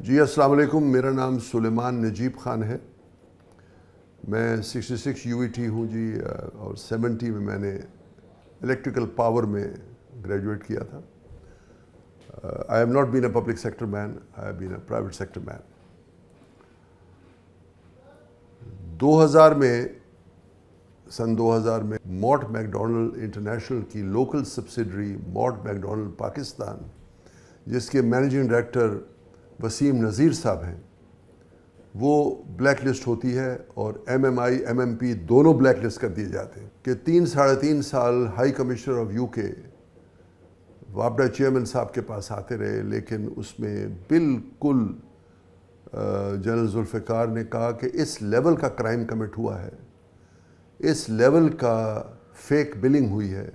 جی السلام علیکم، میرا نام سلیمان نجیب خان ہے. میں 66 UET ہوں جی، اور 70 میں نے الیکٹریکل پاور میں گریجویٹ کیا تھا. I have not been a public sector man, I have been a private sector man. 2000 میں سن 2000 میں مورٹ میکڈونلڈ انٹرنیشنل کی local subsidiary Mott MacDonald Pakistan, جس کے مینیجنگ ڈائریکٹر وسیم نذیر صاحب ہیں، وہ بلیک لسٹ ہوتی ہے اور MMI MMP دونوں بلیک لسٹ کر دیے جاتے ہیں کہ 3-3.5 سال ہائی کمشنر آف UK وابڈا چیئرمین صاحب کے پاس آتے رہے، لیکن اس میں بالکل جنرل ذوالفقار نے کہا کہ اس لیول کا کرائم کمٹ ہوا ہے، اس لیول کا فیک بلنگ ہوئی ہے.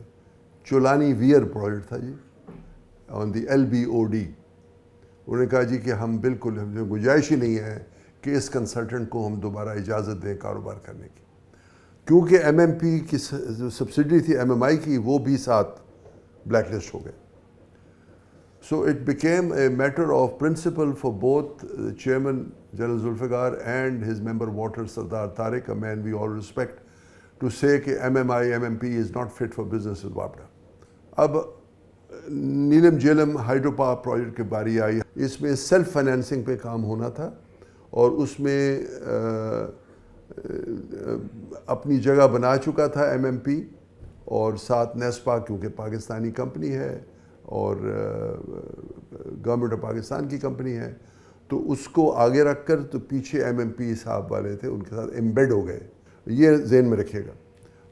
چولانی ویئر پروجیکٹ تھا جی، آن دی LBOD. انہوں نے کہا جی کہ ہم بالکل گنجائش ہی نہیں ہے کہ اس کنسلٹنٹ کو ہم دوبارہ اجازت دیں کاروبار کرنے کی، کیونکہ MMP کی جو سبسڈری تھی MMI کی، وہ بھی ساتھ بلیک لسٹ ہو گئے. So it became a matter of principle for both chairman general Zulfiqar and his member water Sardar Tariq, a man we all respect, to say کہ MMI MMP is not fit for business with وابڈا. اب Neelum Jhelum hydro power project کی باری آئی. اس میں self financing پہ کام ہونا تھا، اور اس میں اپنی جگہ بنا چکا تھا MMP، اور ساتھ نیسپا کیونکہ پاکستانی کمپنی ہے اور گورنمنٹ آف پاکستان کی کمپنی ہے، تو اس کو آگے رکھ کر تو پیچھے MMP صاحب والے تھے ان کے ساتھ امبیڈ ہو گئے. یہ ذہن میں رکھیے گا.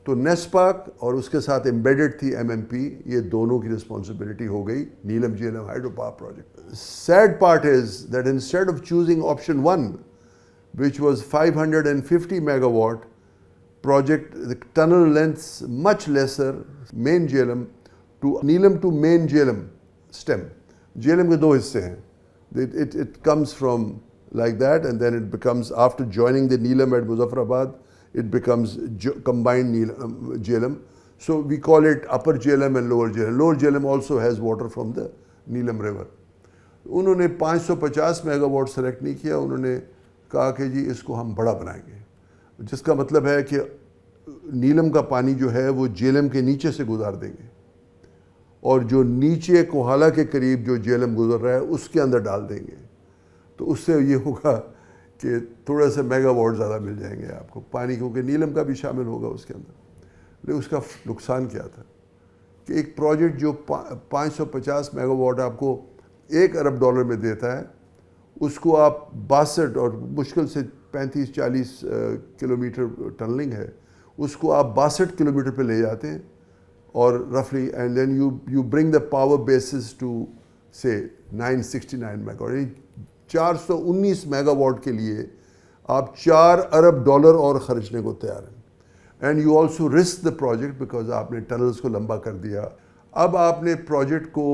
تو نیسپاک اور اس کے ساتھ امبیڈڈ تھی MMP، یہ دونوں کی رسپانسبلٹی ہو گئی Neelum Jhelum hydro power project. Sad part is that instead of choosing option 1 which was 550 megawatt project, the tunnel lengths much lesser, main Jhelum to Neelam to main Jhelum stem. Jhelum کے دو حصے ہیں. It comes from like that, and then it becomes, after joining the Neelam at Muzaffarabad, it becomes combined Jhelum. So we call it upper Jhelum and lower Jhelum. Lower Jhelum also has water from the Neelam river. انہوں نے 550 mega what select نہیں کیا. انہوں نے کہا کہ جی اس کو ہم بڑا بنائیں گے، جس کا مطلب ہے کہ نیلم کا پانی جو ہے وہ جیلم کے نیچے سے گزار دیں گے، اور جو نیچے کوہالہ کے قریب جو جیلم گزر رہا ہے اس کے اندر ڈال دیں گے. تو اس سے یہ ہوگا کہ تھوڑا سا میگا واٹ زیادہ مل جائیں گے آپ کو پانی، کیونکہ نیلم کا بھی شامل ہوگا اس کے اندر. لیکن اس کا نقصان کیا تھا کہ ایک پروجیکٹ جو 550 میگا واٹ آپ کو $1 ارب میں دیتا ہے، اس کو آپ 62 اور مشکل سے 35-40 کلومیٹر ٹنلنگ ہے، اس کو آپ 62 کلومیٹر پہ لے جاتے ہیں، اور رفلی and then you bring the power bases to say 969 mega what. 419 mega what کے لیے آپ $4 ارب اور خرچنے کو تیار ہیں. And you also risk the project because آپ نے ٹنلز کو لمبا کر دیا. اب آپ نے پروجیکٹ کو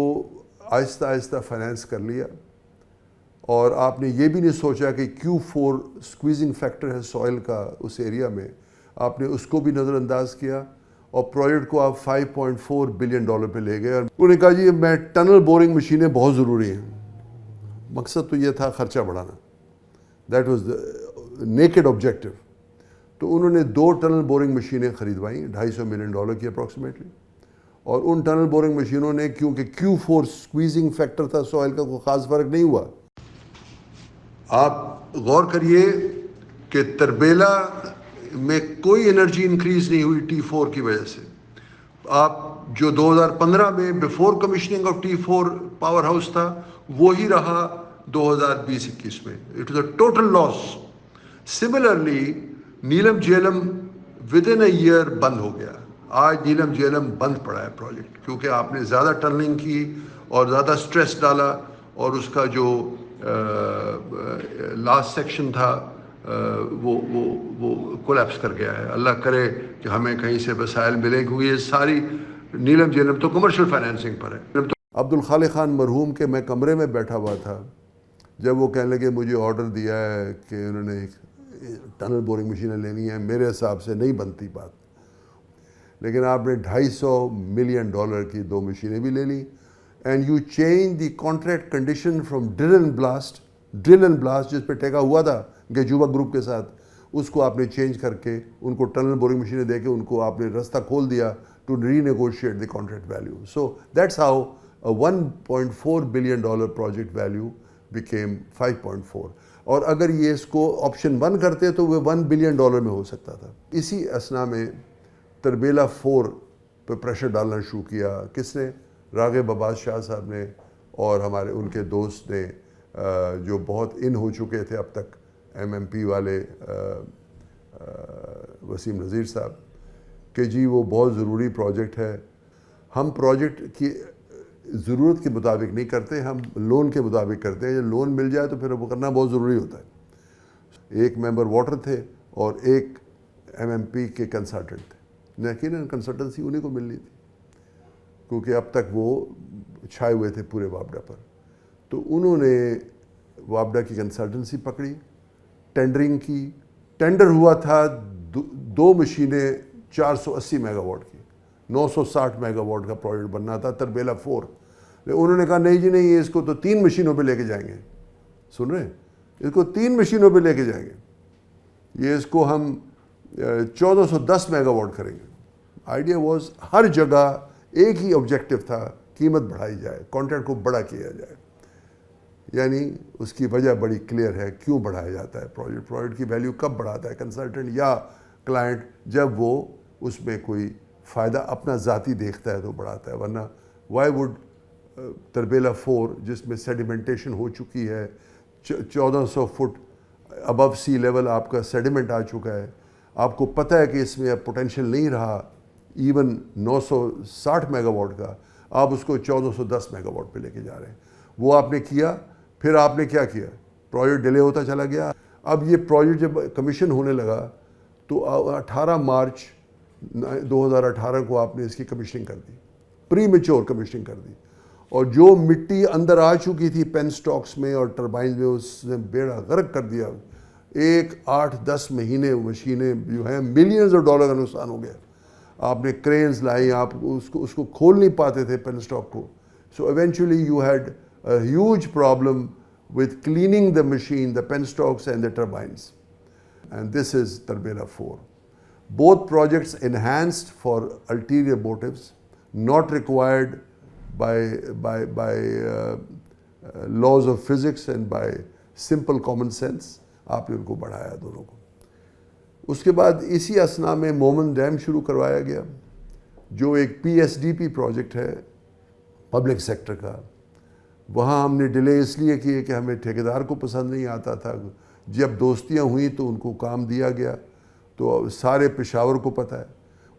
آہستہ آہستہ فائنینس کر لیا، اور آپ نے یہ بھی نہیں سوچا کہ Q4 سکویزنگ فیکٹر ہے سوائل کا اس ایریا میں، آپ نے اس کو بھی نظر انداز کیا، اور پروجیکٹ کو آپ $5.4 بلین پہ لے گئے. اور انہوں نے کہا جی میں ٹنل بورنگ مشینیں بہت ضروری ہیں. مقصد تو یہ تھا خرچہ بڑھانا، that was the naked objective. تو انہوں نے 2 ٹنل بورنگ مشینیں خریدوائیں $250 ملین کی اپروکسیمیٹلی. اور ان ٹنل بورنگ مشینوں نے، کیونکہ Q4 سکویزنگ فیکٹر تھا سوائل کا، کوئی خاص فرق نہیں ہوا. آپ غور کریے کہ تربیلا میں کوئی انرجی انکریز نہیں ہوئی T4 کی وجہ سے. آپ جو 2015 میں before commissioning of T4 power house تھا وہی رہا 2020-21 میں. It was a total loss. Similarly Neelum Jhelum within a year بند ہو گیا. آج نیلم جیلم بند پڑا ہے پروجیکٹ، کیونکہ آپ نے زیادہ ٹنلنگ کی اور زیادہ سٹریس ڈالا، اور اس کا جو لاسٹ سیکشن تھا وہ کولیپس کر گیا ہے. اللہ کرے کہ ہمیں کہیں سے وسائل ملے، کیونکہ یہ ساری نیلم جیلم تو کمرشل فائنینسنگ پر ہے. عبدالخالق خان مرحوم کے میں کمرے میں بیٹھا ہوا تھا جب وہ کہنے لگے مجھے آرڈر دیا ہے کہ انہوں نے ٹنل بورنگ مشینیں لینی ہیں. میرے حساب سے نہیں بنتی بات، لیکن آپ نے $250 ملین کی 2 مشینیں بھی لے لی. And you change the contract condition from drill and blast drill and blast جس پہ ٹیکا ہوا تھا گیجوبا گروپ کے ساتھ, اس کو آپ نے چینج کر کے ان کو ٹنل بورنگ مشینیں دے کے ان کو آپ نے رستہ کھول دیا to renegotiate the contract value. So that's how $1.4 billion project value became 5.4. اور اگر یہ اس کو آپشن 1 کرتے تو وہ $1 billion میں ہو سکتا تھا. اسی اسنا میں تربیلا 4 پہ پریشر ڈالنا شروع کیا. کس نے؟ راغب عباس شاہ صاحب نے اور ہمارے ان کے دوست نے جو بہت ان ہو چکے تھے اب تک, MMP والے وسیم نذیر صاحب, کہ جی وہ بہت ضروری پروجیکٹ ہے. ہم پروجیکٹ کی ضرورت کے مطابق نہیں کرتے, ہم لون کے مطابق کرتے ہیں. لون مل جائے تو پھر وہ کرنا بہت ضروری ہوتا ہے. ایک ممبر واٹر تھے اور ایک MMP کے کنسلٹنٹ تھے. یقیناً کنسلٹنسی انہیں کو ملنی تھی کیونکہ اب تک وہ چھائے ہوئے تھے پورے وابڈا پر. تو انہوں نے وابڈا کی کنسلٹنسی پکڑی, ٹینڈرنگ کی. ٹینڈر ہوا تھا 2 مشینیں 480 میگا واٹ کی, 960 میگا واٹ کا پروجیکٹ بننا تھا تربیلا 4. انہوں نے کہا نہیں جی نہیں, اس کو تو 3 مشینوں پہ لے کے جائیں گے. سن رہے ہیں؟ اس کو 3 مشینوں پہ لے کے جائیں گے. یہ اس کو ہم 1410 میگا واٹ کریں گے. آئیڈیا واز ہر جگہ ایک ہی آبجیکٹو تھا, قیمت بڑھائی جائے, کانٹریکٹ کو بڑا کیا جائے. یعنی اس کی وجہ بڑی کلیئر ہے کیوں بڑھایا جاتا ہے پروجیکٹ کی ویلیو کب بڑھاتا ہے کنسلٹنٹ یا کلائنٹ؟ جب وہ اس میں کوئی فائدہ اپنا ذاتی دیکھتا ہے تو بڑھاتا ہے. ورنہ وائی وڈ تربیلا 4 جس میں سیڈیمنٹیشن ہو چکی ہے, 1400 فٹ ابو سی لیول آپ کا سیڈیمنٹ آ چکا ہے, آپ کو پتہ ہے کہ اس میں اب پوٹینشیل نہیں رہا ایون 960 میگا واٹ کا, آپ اس کو 1410 میگا واٹ پہ لے کے جا رہے ہیں. وہ آپ نے کیا. پھر آپ نے کیا کیا؟ پروجیکٹ ڈیلے ہوتا چلا گیا. اب یہ پروجیکٹ جب کمیشن ہونے لگا تو 18 مارچ 2018 کو آپ نے اس کی کمیشننگ کر دی, پری میچور کمیشننگ کر دی. اور جو مٹی اندر آ چکی تھی پین سٹاکس میں اور ٹربائنز میں, اس نے بیڑا غرق کر دیا. 8-10 مہینے مشینیں جو ہیں ملینز آف ڈالر کا نقصان ہو گیا. آپ نے کرینز لائی, آپ اس کو کھول نہیں پاتے تھے پین سٹاک کو. So eventually you had a huge problem with cleaning the machine, the penstocks and the turbines. And this is Tarbela 4. Both projects enhanced for ulterior motives, not required by laws of physics and by simple common sense. آپ نے ان کو بڑھایا دونوں کو. اس کے بعد اسی اسنا میں مومن ڈیم شروع کروایا گیا جو ایک PSDP پروجیکٹ ہے پبلک سیکٹر کا. وہاں ہم نے ڈیلے اس لیے کیے کہ ہمیں ٹھیکیدار کو پسند نہیں آتا تھا. جب دوستیاں ہوئیں تو ان کو کام دیا گیا, تو سارے پشاور کو پتہ ہے.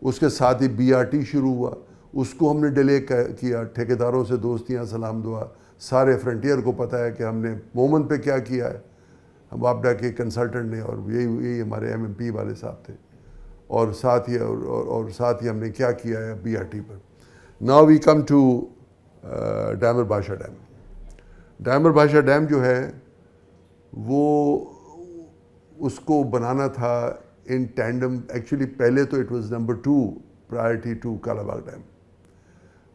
اس کے ساتھ ہی BRT شروع ہوا, اس کو ہم نے ڈیلے کیا. ٹھیکیداروں سے دوستیاں سلام دعا, سارے فرنٹیئر کو پتہ ہے کہ ہم نے مومن پہ کیا کیا ہے. ہم وابڈا کے کنسلٹنٹ نے اور یہی ہمارے MMP والے صاحب تھے, اور ساتھ ہی ہم نے کیا کیا ہے BRT پر. Now we come to Diamer بادشاہ ڈیم. ڈیمر بادشاہ ڈیم جو ہے وہ اس کو بنانا تھا ان ٹینڈم. ایکچولی پہلے تو it was number 2 priority to Kala Bagh dam.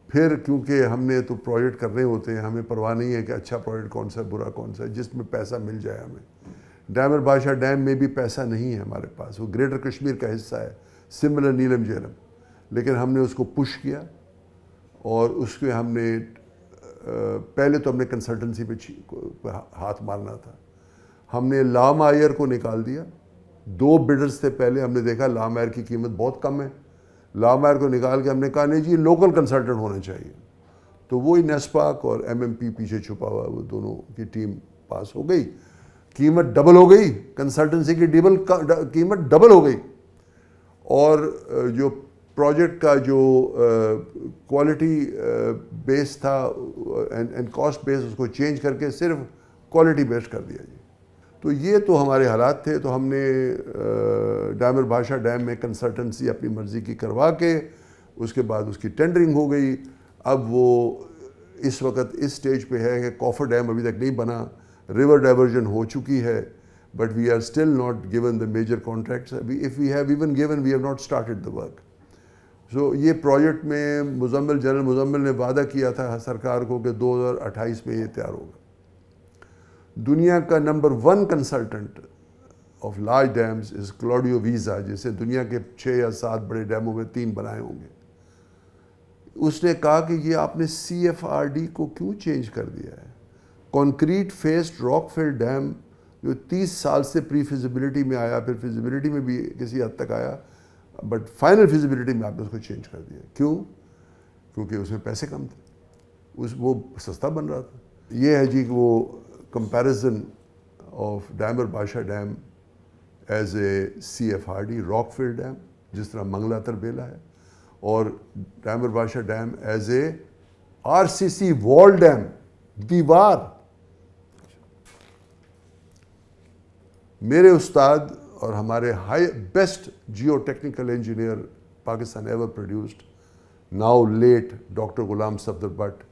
پھر کیونکہ ہم نے تو پروجیکٹ کرنے ہوتے ہیں, ہمیں پرواہ نہیں ہے کہ اچھا پروجیکٹ کون سا ہے برا کون سا ہے, جس میں پیسہ مل جائے ہمیں. ڈیمر بادشاہ ڈیم میں بھی پیسہ نہیں ہے ہمارے پاس, وہ گریٹر کشمیر کا حصہ ہے سملر نیلم جیلم, لیکن ہم نے اس کو پش کیا. اور اس کے ہم نے پہلے تو ہم نے کنسلٹنسی پہ ہاتھ مارنا تھا. ہم نے لام آئر کو نکال دیا. 2 بڈرز تھے پہلے, ہم نے دیکھا لام آئر کی قیمت بہت کم ہے. لام آئر کو نکال کے ہم نے کہا نہیں جی لوکل کنسلٹنٹ ہونا چاہیے. تو وہی نیسپاک اور MMP پیچھے چھپا ہوا, وہ دونوں کی ٹیم پاس ہو گئی. قیمت ڈبل ہو گئی, کنسلٹنسی کی قیمت ڈبل ہو گئی. اور جو پروجیکٹ کا جو کوالٹی بیس تھا اینڈ کاسٹ بیس, اس کو چینج کر کے صرف کوالٹی بیس کر دیا جی. تو یہ تو ہمارے حالات تھے. تو ہم نے ڈیمر بادشاہ ڈیم میں کنسلٹنسی اپنی مرضی کی کروا کے اس کے بعد اس کی ٹینڈرنگ ہو گئی. اب وہ اس وقت اس سٹیج پہ ہے کہ کوفر ڈیم ابھی تک نہیں بنا, ریور ڈائیورژن ہو چکی ہے, but we are still not given the major contracts. If we have even given we have not started the work. So یہ پروجیکٹ میں جنرل مزمل نے وعدہ کیا تھا سرکار کو کہ 2028 میں یہ تیار ہوگا. دنیا کا number 1 consultant of large dams is Claudio Viza, جسے دنیا کے 6 یا 7 بڑے ڈیموں میں 3 بنائے ہوں گے. اس نے کہا کہ یہ آپ نے CFRD کو کیوں چینج کر دیا ہے؟ Concrete faced rock fill dam جو 30 سال سے پری فیزیبلٹی میں آیا، پھر فیزیبلٹی میں بھی کسی حد تک آیا، بٹ فائنل فیزیبلٹی میں آپ نے اس کو چینج کر دیا. کیوں؟ کیونکہ اس میں پیسے کم تھے، وہ سستا بن رہا تھا. یہ ہے جی کہ وہ کمپیریزن آف ڈیمر بادشاہ dam as a CFRD rock fill dam, جس طرح منگلا تربیلا ہے، اور ڈیمر بادشاہ dam as a RCC wall dam, دیوار. میرے استاد اور ہمارے best geotechnical engineer Pakistan ever produced, now late doctor Ghulam Safdar but,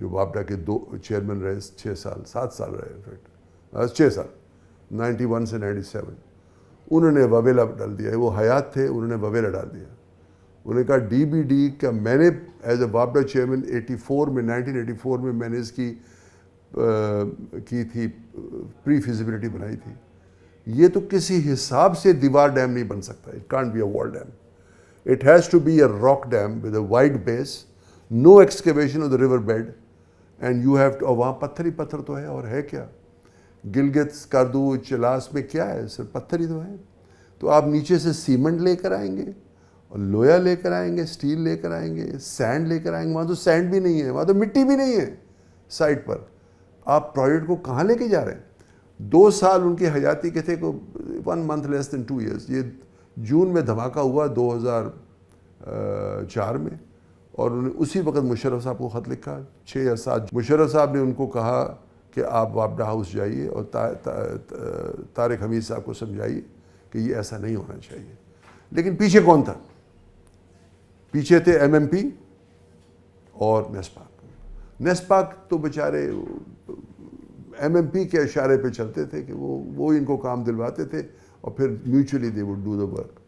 جو وابڈا کے 2 چیئرمین رہے، 7 سال رہے، انفیکٹ 6 سال، 91 سے 97. انہوں نے وویلا ڈال دیا. وہ حیات تھے، انہوں نے وویلا ڈال دیا. انہوں نے کہا DBD کا میں نے ایز اے وابڈا چیئرمین 1984 میں میں نے اس کی تھی پری فیزیبلٹی بنائی تھی. یہ تو کسی حساب سے دیوار ڈیم نہیں بن سکتا. It can't be a wall dam. It has to be a rock dam with a wide base, no excavation of the river bed, and you have to. وہاں پتھر ہی پتھر تو ہے، اور ہے کیا؟ گلگت کاردو چلاس میں کیا ہے؟ صرف پتھر ہی تو ہے. تو آپ نیچے سے سیمنٹ لے کر آئیں گے، اور لویا لے کر آئیں گے، اسٹیل لے کر آئیں گے، سینڈ لے کر آئیں گے. وہاں تو سینڈ بھی نہیں ہے، وہاں تو مٹی بھی نہیں ہے سائٹ پر. آپ پروجیکٹ کو کہاں لے کے جا رہے ہیں؟ 2 سال ان کی حیاتی کے تھے، 1 month less than 2 years. یہ جون میں دھماکہ ہوا 2004 میں، اور انہوں نے اسی وقت مشرف صاحب کو خط لکھا 6 یا 7. مشرف صاحب نے ان کو کہا کہ آپ وابڈا ہاؤس جائیے اور طارق حمید صاحب کو سمجھائیے کہ یہ ایسا نہیں ہونا چاہیے. لیکن پیچھے کون تھا؟ پیچھے تھے MMP اور نیسپاک. نیسپاک تو بیچارے MMP کے اشارے پہ چلتے تھے کہ وہ ان کو کام دلواتے تھے، اور پھر mutually they would do the work.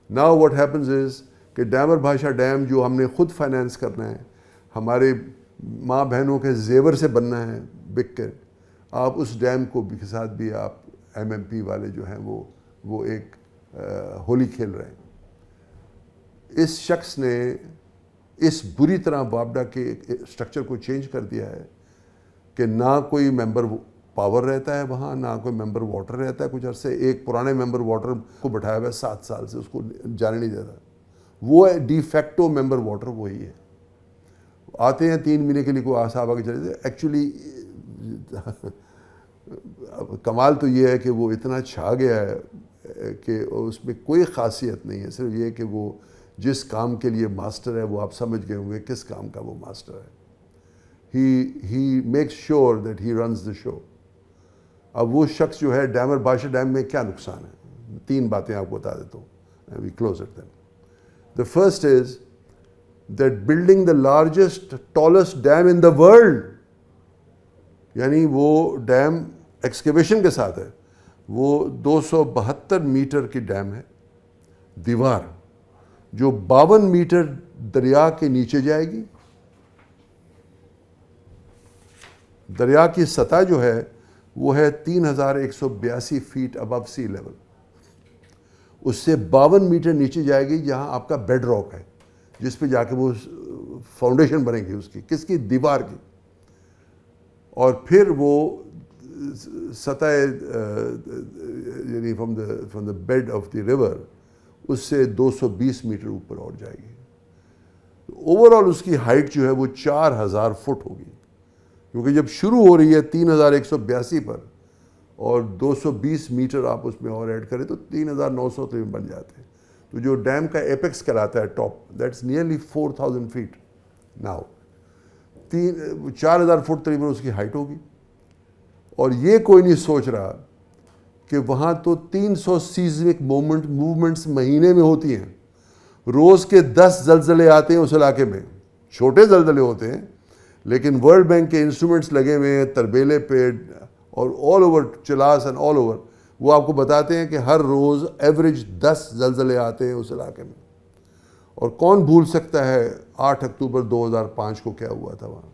Now what happens is کہ ڈیمر بادشاہ ڈیم جو ہم نے خود فائنینس کرنا ہے، ہمارے ماں بہنوں کے زیور سے بننا ہے بک کے، آپ اس ڈیم کو کے ساتھ بھی آپ MMP والے جو ہیں وہ ایک ہولی کھیل رہے ہیں. اس شخص نے اس بری طرح وابڈا کے اسٹرکچر کو چینج کر دیا ہے کہ نہ کوئی ممبر پاور رہتا ہے وہاں، نہ کوئی ممبر واٹر رہتا ہے. کچھ عرصے ایک پرانے ممبر واٹر کو بٹھایا ہوا ہے 7 سال سے، اس کو جانے نہیں دیتا. وہ ڈی فیکٹو ممبر واٹر وہی ہے. آتے ہیں 3 مہینے کے لیے، کوئی صاحب آگے چلے جاتے. ایکچولی کمال تو یہ ہے کہ وہ اتنا چھا گیا ہے کہ اس میں کوئی خاصیت نہیں ہے، صرف یہ کہ وہ جس کام کے لیے ماسٹر ہے، وہ آپ سمجھ گئے ہوں گے کس کام کا وہ ماسٹر ہے. He makes sure that he runs the show. اب وہ شخص جو ہے ڈیمر بادشاہ ڈیم میں کیا نقصان ہے؟ 3 باتیں آپ کو بتا دیتا ہوں. We close it then. The first is that building the largest, tallest dam in the world, یعنی وہ ڈیم ایکسکیویشن کے ساتھ ہے، وہ 272 میٹر کی ڈیم ہے، دیوار جو 52 میٹر دریا کے نیچے جائے گی. دریا کی سطح جو ہے وہ ہے 3182 فیٹ ابو سی لیول. اس سے 52 میٹر نیچے جائے گی جہاں آپ کا بیڈ راک ہے، جس پہ جا کے وہ فاؤنڈیشن بنے گی اس کی، کس کی؟ دیوار کی. اور پھر وہ سطح یعنی from the bed of the river اس سے 220 میٹر اوپر اور جائے گی. اوور آل اس کی ہائٹ جو ہے وہ 4000 فٹ ہوگی، کیونکہ جب شروع ہو رہی ہے 3182 پر اور 220 میٹر آپ اس میں اور ایڈ کریں تو 3900 تقریباً بن جاتے ہیں. تو جو ڈیم کا ایپیکس کراتا ہے top, that's nearly 4000 feet. Now 4000 feet تقریباً اس کی ہائٹ ہوگی. اور یہ کوئی نہیں سوچ رہا کہ وہاں تو 300 سیزمک موومنٹس مہینے میں ہوتی ہیں. روز کے 10 زلزلے آتے ہیں اس علاقے میں. چھوٹے زلزلے ہوتے ہیں لیکن ورلڈ بینک کے انسٹرومنٹس لگے ہوئے ہیں تربیلے پہ اور all over Chilas and all over. وہ آپ کو بتاتے ہیں کہ ہر روز ایوریج 10 زلزلے آتے ہیں اس علاقے میں. اور کون بھول سکتا ہے 8 اکتوبر 2005 کو کیا ہوا تھا وہاں؟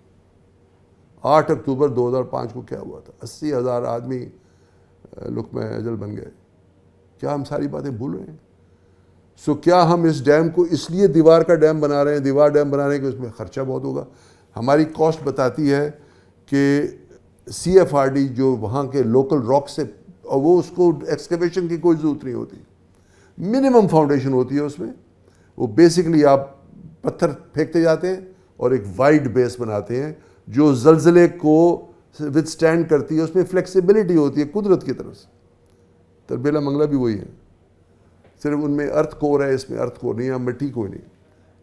8 اکتوبر 2005 کو کیا ہوا تھا؟ 80,000 آدمی لقمہ اجل بن گئے. کیا ہم ساری باتیں بھول رہے ہیں؟ سو کیا ہم اس ڈیم کو اس لیے دیوار کا ڈیم بنا رہے ہیں، دیوار ڈیم بنا رہے ہیں کہ اس میں خرچہ بہت ہوگا؟ ہماری کاسٹ بتاتی ہے کہ سی ایف آر ڈی جو وہاں کے لوکل راک سے، اور وہ اس کو ایکسکیویشن کی کوئی ضرورت نہیں ہوتی، منیمم فاؤنڈیشن ہوتی ہے اس میں. وہ بیسکلی آپ پتھر پھینکتے جاتے ہیں اور ایک وائڈ بیس بناتے ہیں جو زلزلے کو وتھ سٹینڈ کرتی ہے. اس میں فلیکسیبلٹی ہوتی ہے قدرت کی طرف سے. تربیلا منگلہ بھی وہی ہے، صرف ان میں ارتھ کور ہے، اس میں ارتھ کور نہیں ہے، مٹی کوئی نہیں.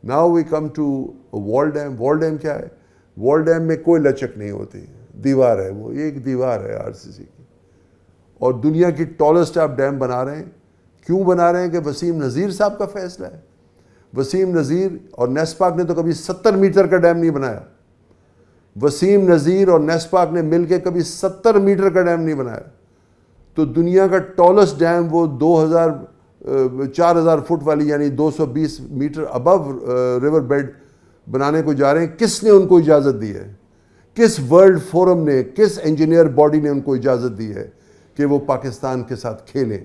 ناؤ وی کم ٹو وال ڈیم. وال ڈیم کیا ہے؟ وال ڈیم میں کوئی لچک نہیں ہوتی، دیوار ہے، وہ ایک دیوار ہے آر سی سی کی. اور دنیا کی ٹالسٹ آپ ڈیم بنا رہے ہیں. کیوں بنا رہے ہیں؟ کہ وسیم نذیر صاحب کا فیصلہ ہے. وسیم نذیر اور نیسپاک نے تو کبھی 70 میٹر کا ڈیم نہیں بنایا. وسیم نذیر اور نیسپاک نے مل کے کبھی 70 میٹر کا ڈیم نہیں بنایا. تو دنیا کا ٹالسٹ ڈیم وہ 4,000 فٹ والی یعنی 220 میٹر ابو ریور بیڈ بنانے کو جا رہے ہیں. کس نے ان کو اجازت دی ہے؟ کس ورلڈ فورم نے، کس انجینئر باڈی نے ان کو اجازت دی ہے کہ وہ پاکستان کے ساتھ کھیلیں؟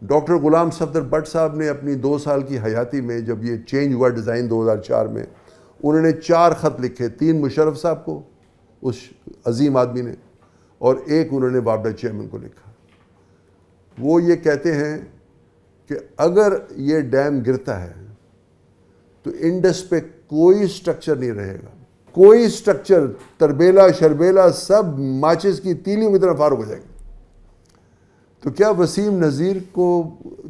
ڈاکٹر غلام صفدر بٹ صاحب نے اپنی 2 سال کی حیاتی میں، جب یہ چینج ہوا ڈیزائن 2004 میں، انہوں نے 4 خط لکھے. 3 مشرف صاحب کو، اس عظیم آدمی نے، اور ایک انہوں نے وابڈا چیئرمین کو لکھا. وہ یہ کہتے ہیں کہ اگر یہ ڈیم گرتا ہے تو انڈس پہ کوئی سٹرکچر نہیں رہے گا، کوئی سٹرکچر. تربیلا شربیلا سب ماچس کی تیلیوں کی طرح فارغ ہو جائے گا. تو کیا وسیم نذیر کو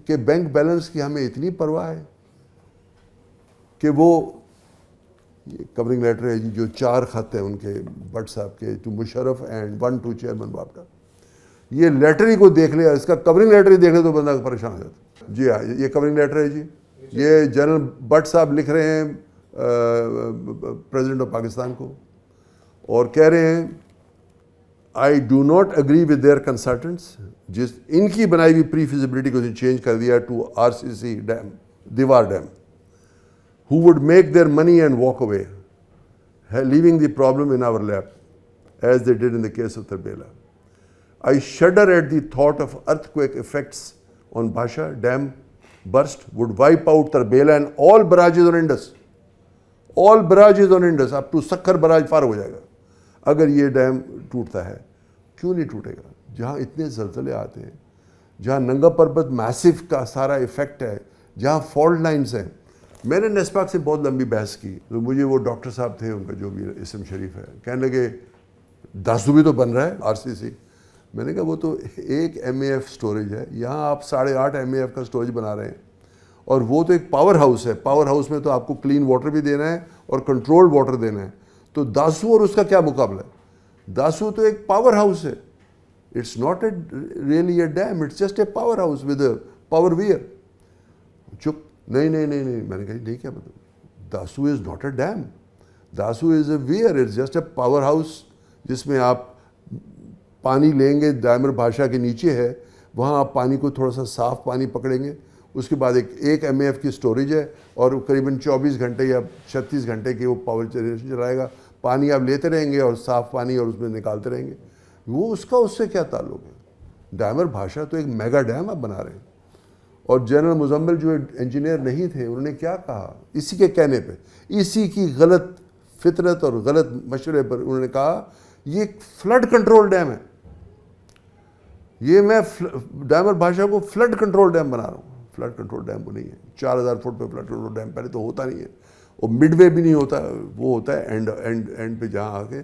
کے بینک بیلنس کی ہمیں اتنی پرواہ ہے کہ وہ، یہ کورنگ لیٹر ہے جی جو 4 خط ہیں ان کے بٹ صاحب کے، to Musharraf and 1 to chairman وابڈا. یہ لیٹر ہی کو دیکھ لے، اس کا کورنگ لیٹر ہی دیکھ لے تو بندہ پریشان ہو جاتا ہے. جی ہاں، یہ کورنگ لیٹر ہے جی. یہ جنرل بٹ صاحب لکھ رہے ہیں پریزیڈنٹ آف پاکستان کو، اور کہہ رہے ہیں I do not agree with their consultants. جس ان کی بنائی ہوئی پری فیزیبلٹی کو چینج کر دیا to R C C dam, دیوار ڈیم. who would make their money and walk away, leaving the problem in our lap, as they did in the case of Tarbela. I shudder at the thought of earthquake effects on Bhasha Dam burst would wipe out Tarbela and all barrages on Indus. All barrages on Indus up to Sakhar barrage فارغ ہو جائے گا اگر یہ dam ٹوٹتا ہے. کیوں نہیں ٹوٹے گا؟ جہاں اتنے زلزلے آتے ہیں، جہاں ننگا پربت میسیو کا سارا ایفیکٹ ہے، جہاں فالٹ لائنز ہیں. میں نے نیسپاک سے بہت لمبی بحث کی، تو مجھے وہ ڈاکٹر صاحب تھے، ان کا جو بھی اسم شریف ہے، کہنے لگے داسو بھی تو بن رہا ہے آر سی سی. میں نے کہا وہ تو 1 MAF سٹوریج ہے، یہاں آپ 8.5 MAF کا سٹوریج بنا رہے ہیں، اور وہ تو ایک پاور ہاؤس ہے. پاور ہاؤس میں تو آپ کو کلین واٹر بھی دینا ہے اور کنٹرولڈ واٹر دینا ہے. تو داسو اور اس کا کیا مقابلہ ہے؟ داسو تو ایک پاور ہاؤس ہے. It's not a really a dam, it's just a power house with a power weir. چپ، نہیں نہیں نہیں نہیں. میں نے کہا نہیں، کیا مطلب؟ Dasu is not a dam, Dasu is a weir, it's just a power house جس میں آپ پانی لیں گے. ڈیمر بھاشا کے نیچے ہے، وہاں آپ پانی کو تھوڑا سا صاف پانی پکڑیں گے. اس کے بعد 1 MAF کی سٹوریج ہے، اور قریباً 24 گھنٹے یا 36 گھنٹے کی وہ پاور جنریشن چلائے گا. پانی آپ لیتے رہیں گے اور صاف پانی، اور اس میں نکالتے رہیں گے. وہ اس سے کیا تعلق ہے؟ ڈیمر بھاشا تو ایک میگا ڈیم آپ بنا رہے ہیں. اور جنرل مزمل جو انجینئر نہیں تھے، انہوں نے کیا کہا اسی کے کہنے پہ، اسی کی غلط فطرت اور غلط مشورے پر انہوں نے کہا یہ ایک فلڈ کنٹرول ڈیم ہے. یہ میں ڈیمر بھاشا کو فلڈ کنٹرول ڈیم بنا رہا ہوں. فلڈ کنٹرول ڈیم وہ نہیں ہے. 4000 فٹ پہ فلڈ کنٹرول ڈیم پہلے تو ہوتا نہیں ہے، اور مڈ وے بھی نہیں ہوتا، وہ ہوتا ہے اینڈ پہ جہاں آ کے.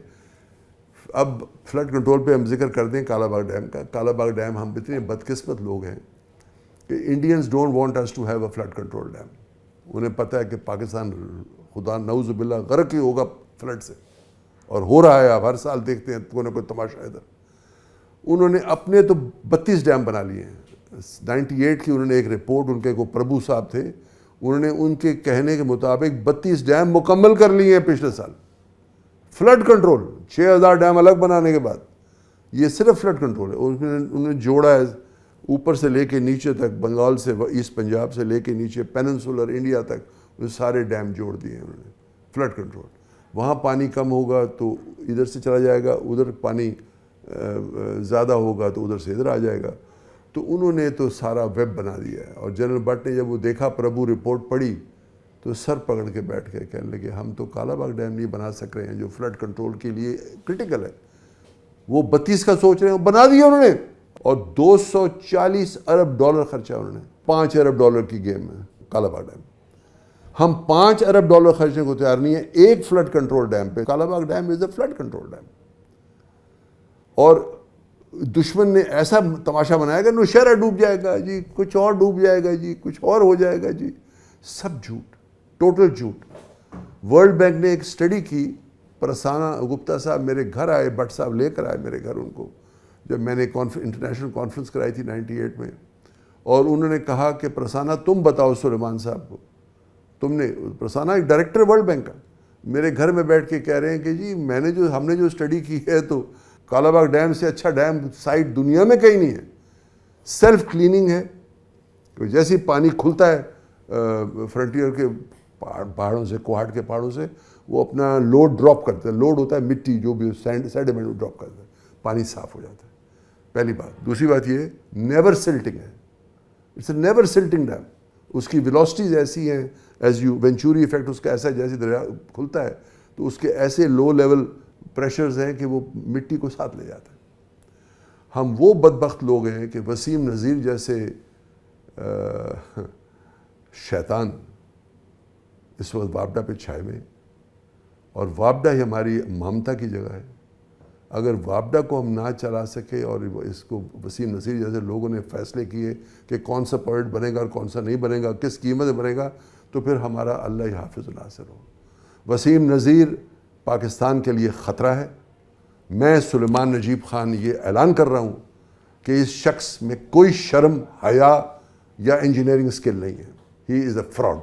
اب فلڈ کنٹرول پہ ہم ذکر کر دیں کالا باغ ڈیم کا. کالا باغ ڈیم، ہم اتنے بدقسمت لوگ ہیں کہ Indians don't want us to have a flood control dam. انہیں پتہ ہے کہ پاکستان خدا نعوذ باللہ غرق ہی ہوگا فلڈ سے، اور ہو رہا ہے. آپ ہر سال دیکھتے ہیں کوئی نہ کوئی تماشا ادھر. انہوں نے اپنے تو 32 ڈیم بنا لیے ہیں. 98 کی انہوں نے ایک رپورٹ، ان کے کو پربھو صاحب تھے، انہوں نے ان کے کہنے کے مطابق 32 ڈیم مکمل کر لیے ہیں پچھلے سال. فلڈ کنٹرول 6000 ڈیم الگ بنانے کے بعد. یہ صرف فلڈ کنٹرول ہے. انہوں نے جوڑا ہے اوپر سے لے کے نیچے تک، بنگال سے ایسٹ پنجاب سے لے کے نیچے پیننسولر انڈیا تک، وہ سارے ڈیم جوڑ دیے انہوں نے. فلڈ کنٹرول وہاں پانی کم ہوگا تو ادھر سے چلا جائے گا، ادھر پانی زیادہ ہوگا تو ادھر سے ادھر آ جائے گا. تو انہوں نے تو سارا ویب بنا دیا ہے. اور جنرل بٹ نے جب وہ دیکھا پربھو رپورٹ پڑھی تو سر پکڑ کے بیٹھ گئے، کہنے لگے ہم تو کالا باغ ڈیم نہیں بنا سک رہے ہیں جو فلڈ کنٹرول کے لیے کرٹیکل ہے. وہ 32 کا سوچ رہے ہیں، بنا دیا انہوں نے. اور $240 ارب خرچہ انہوں نے. $5 ارب کی گیم ہے کالا باغ ڈیم. ہم $5 ارب خرچنے کو تیار نہیں ہیں ایک فلڈ کنٹرول ڈیم پہ. کالا باغ ڈیم از اے فلڈ کنٹرول ڈیم. اور دشمن نے ایسا تماشا بنایا کہ نوشہرہ ڈوب جائے گا جی، کچھ اور ڈوب جائے گا جی، کچھ اور ہو جائے گا جی. سب جھوٹ، ٹوٹل جھوٹ. ورلڈ بینک نے ایک اسٹڈی کی، پرسانہ گپتا صاحب میرے گھر آئے، بٹ صاحب لے کر آئے میرے گھر ان کو، جب میں نے انٹرنیشنل کانفرنس کرائی تھی 98 میں. اور انہوں نے کہا کہ پرسانہ تم بتاؤ سلیمان صاحب کو، تم نے، پرسانہ ایک ڈائریکٹر ورلڈ بینک کا میرے گھر میں بیٹھ کے کہہ رہے ہیں کہ جی ہم نے جو اسٹڈی کی ہے تو کالا باغ ڈیم سے اچھا ڈیم سائٹ دنیا میں کہیں نہیں ہے. سیلف کلیننگ ہے. جیسے ہی پانی کھلتا ہے فرنٹیئر کے پہاڑوں سے، کوہاٹ کے پہاڑوں سے، وہ اپنا لوڈ ڈراپ کرتا ہے. لوڈ ہوتا ہے مٹی، جو بھی سیڈیمنٹ ڈراپ کرتا ہے، پانی صاف ہو جاتا ہے. پہلی بات. دوسری بات یہ نیور سلٹنگ ہے. It's a never silting dam. اس کی ویلوسٹیز ایسی ہیں، ایز یو وینچوری ایفیکٹ اس کا ایسا ہے، جیسے دریا کھلتا ہے تو اس کے ایسے لو لیول پریشرز ہیں کہ وہ مٹی کو ساتھ لے جاتا ہے. ہم وہ بدبخت لوگ ہیں کہ وسیم نذیر جیسے شیطان اس وقت وابڈا پہ چھائے ہوئے، اور وابڈا ہی ہماری ممتا کی جگہ ہے. اگر وابڈا کو ہم نہ چلا سکے اور اس کو وسیم نذیر جیسے لوگوں نے فیصلے کیے کہ کون سا پروجیکٹ بنے گا اور کون سا نہیں بنے گا، کس قیمت بنے گا، تو پھر ہمارا اللہ ہی حافظ الناصر ہو. وسیم نذیر پاکستان کے لیے خطرہ ہے. میں سلیمان نجیب خان یہ اعلان کر رہا ہوں کہ اس شخص میں کوئی شرم، حیا یا انجینئرنگ اسکل نہیں ہے. ہی از اے فراڈ.